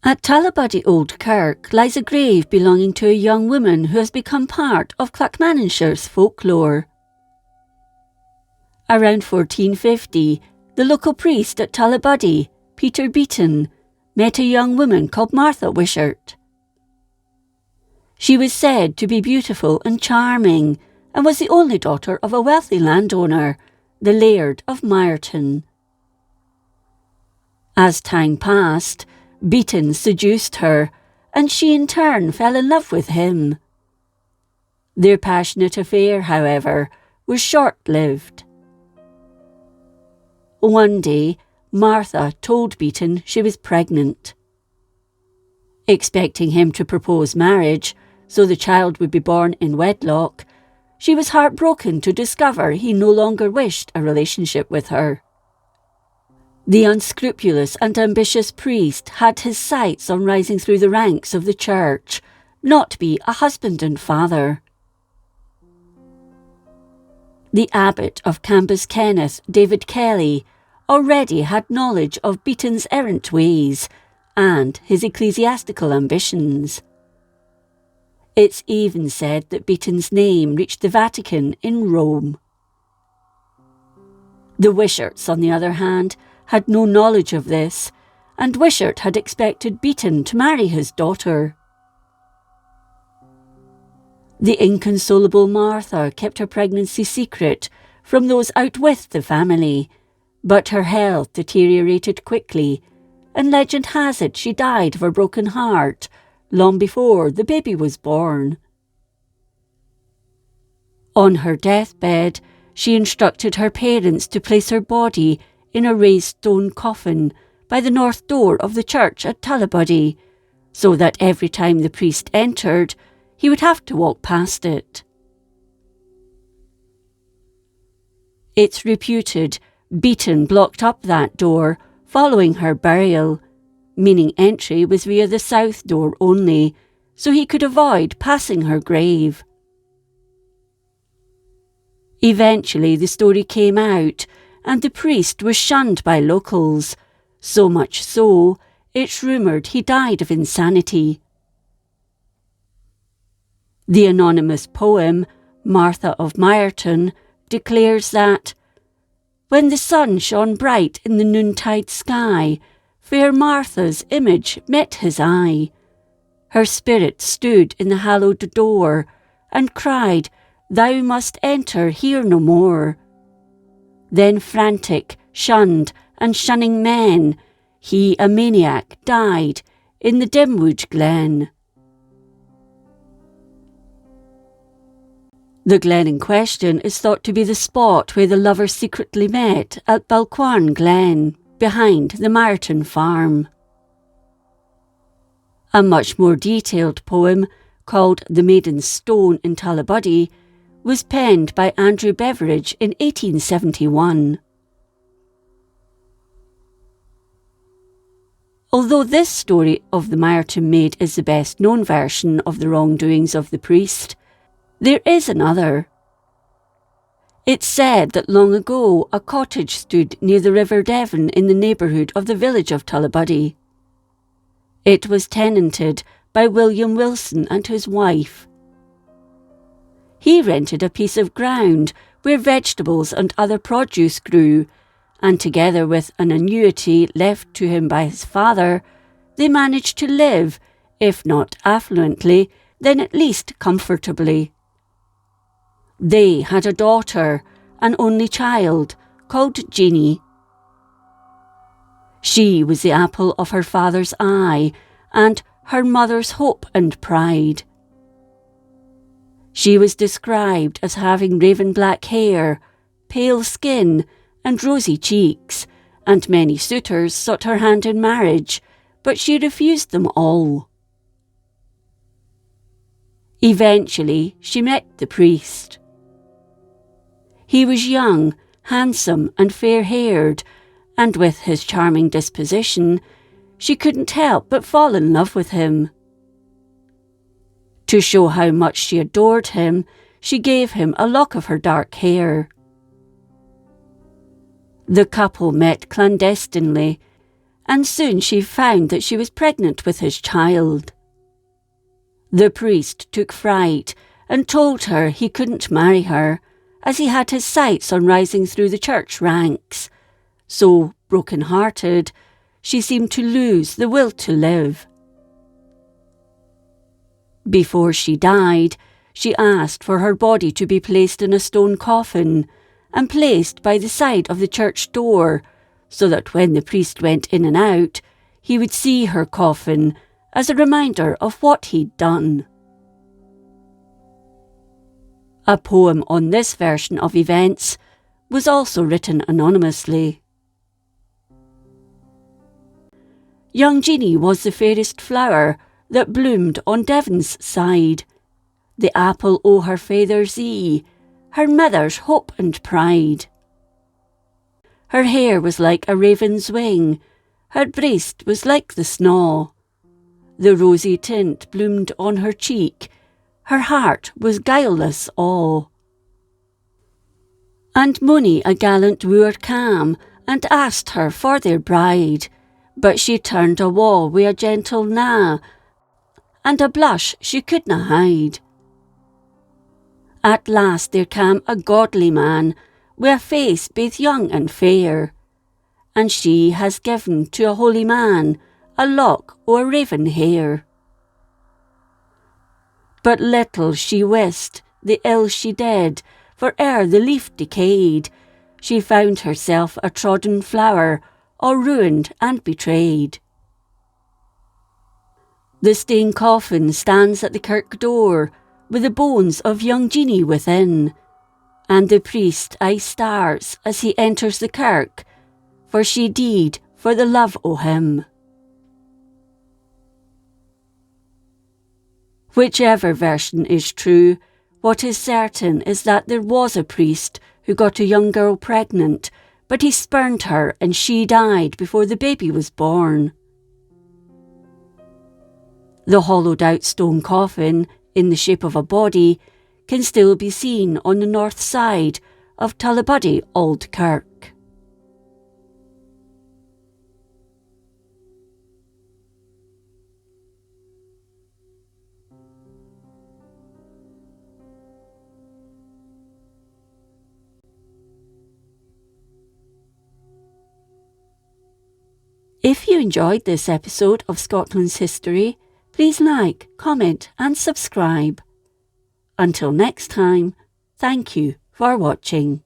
At Tullibody Old Kirk lies a grave belonging to a young woman who has become part of Clackmannanshire's folklore. Around 1450, the local priest at Tullibody, Peter Beaton, met a young woman called Martha Wishart. She was said to be beautiful and charming, and was the only daughter of a wealthy landowner, the Laird of Myretoun. As time passed, Beaton seduced her, and she in turn fell in love with him. Their passionate affair, however, was short-lived. One day, Martha told Beaton she was pregnant. Expecting him to propose marriage, so the child would be born in wedlock, she was heartbroken to discover he no longer wished a relationship with her. The unscrupulous and ambitious priest had his sights on rising through the ranks of the church, not be a husband and father. The abbot of Cambus Kenneth, David Kelly, already had knowledge of Beaton's errant ways and his ecclesiastical ambitions. It's even said that Beaton's name reached the Vatican in Rome. The Wisharts, on the other hand, had no knowledge of this, and Wishart had expected Beaton to marry his daughter. The inconsolable Martha kept her pregnancy secret from those out with the family, but her health deteriorated quickly, and legend has it she died of a broken heart long before the baby was born. On her deathbed, she instructed her parents to place her body in a raised stone coffin by the north door of the church at Tullibody, so that every time the priest entered, he would have to walk past it. It's reputed Beaton blocked up that door following her burial, meaning entry was via the south door only, so he could avoid passing her grave. Eventually the story came out, and the priest was shunned by locals, so much so, it's rumoured he died of insanity. The anonymous poem, Martha of Myretoun, declares that, "When the sun shone bright in the noontide sky, fair Martha's image met his eye. Her spirit stood in the hallowed door, and cried, 'Thou must enter here no more.' Then frantic, shunned, and shunning men, he a maniac died in the Dimwood glen." The glen in question is thought to be the spot where the lovers secretly met at Balquharn Glen, behind the Myretoun farm. A much more detailed poem, called The Maiden's Stone in Tullibody, was penned by Andrew Beveridge in 1871. Although this story of the Myretoun Maid is the best known version of the wrongdoings of the priest, there is another. It's said that long ago a cottage stood near the River Devon in the neighbourhood of the village of Tullibody. It was tenanted by William Wilson and his wife. He rented a piece of ground where vegetables and other produce grew, and together with an annuity left to him by his father, they managed to live, if not affluently, then at least comfortably. They had a daughter, an only child, called Jinnie. She was the apple of her father's eye, and her mother's hope and pride. She was described as having raven black hair, pale skin, and rosy cheeks, and many suitors sought her hand in marriage, but she refused them all. Eventually, she met the priest. He was young, handsome, and fair-haired, and with his charming disposition, she couldn't help but fall in love with him. To show how much she adored him, she gave him a lock of her dark hair. The couple met clandestinely, and soon she found that she was pregnant with his child. The priest took fright and told her he couldn't marry her, as he had his sights on rising through the church ranks. So, broken-hearted, she seemed to lose the will to live. Before she died, she asked for her body to be placed in a stone coffin and placed by the side of the church door, so that when the priest went in and out, he would see her coffin as a reminder of what he'd done. A poem on this version of events was also written anonymously. Young Jinnie was the fairest flower that bloomed on Devon's side, the apple o' her feyther's ee, her mother's hope and pride. Her hair was like a raven's wing, her breast was like the snaw. The rosy tint bloomed on her cheek, her heart was guileless awe. And mony a gallant wooer cam, and asked her for their bride, but she turned awa wi' a gentle na, and a blush she couldna hide. At last there cam a godly man, wi' a face baith young and fair, and she has given to a holy man a lock o' a raven hair. But little she wist the ill she did, for ere the leaf decayed, she found herself a trodden flower, all ruined and betrayed. The stone coffin stands at the kirk door, with the bones of young Jinnie within, and the priest aye starts as he enters the kirk, for she died for the love o' him. Whichever version is true, what is certain is that there was a priest who got a young girl pregnant, but he spurned her and she died before the baby was born. The hollowed-out stone coffin, in the shape of a body, can still be seen on the north side of Tullibody Old Kirk. If you enjoyed this episode of Scotland's History, please like, comment and subscribe. Until next time, thank you for watching.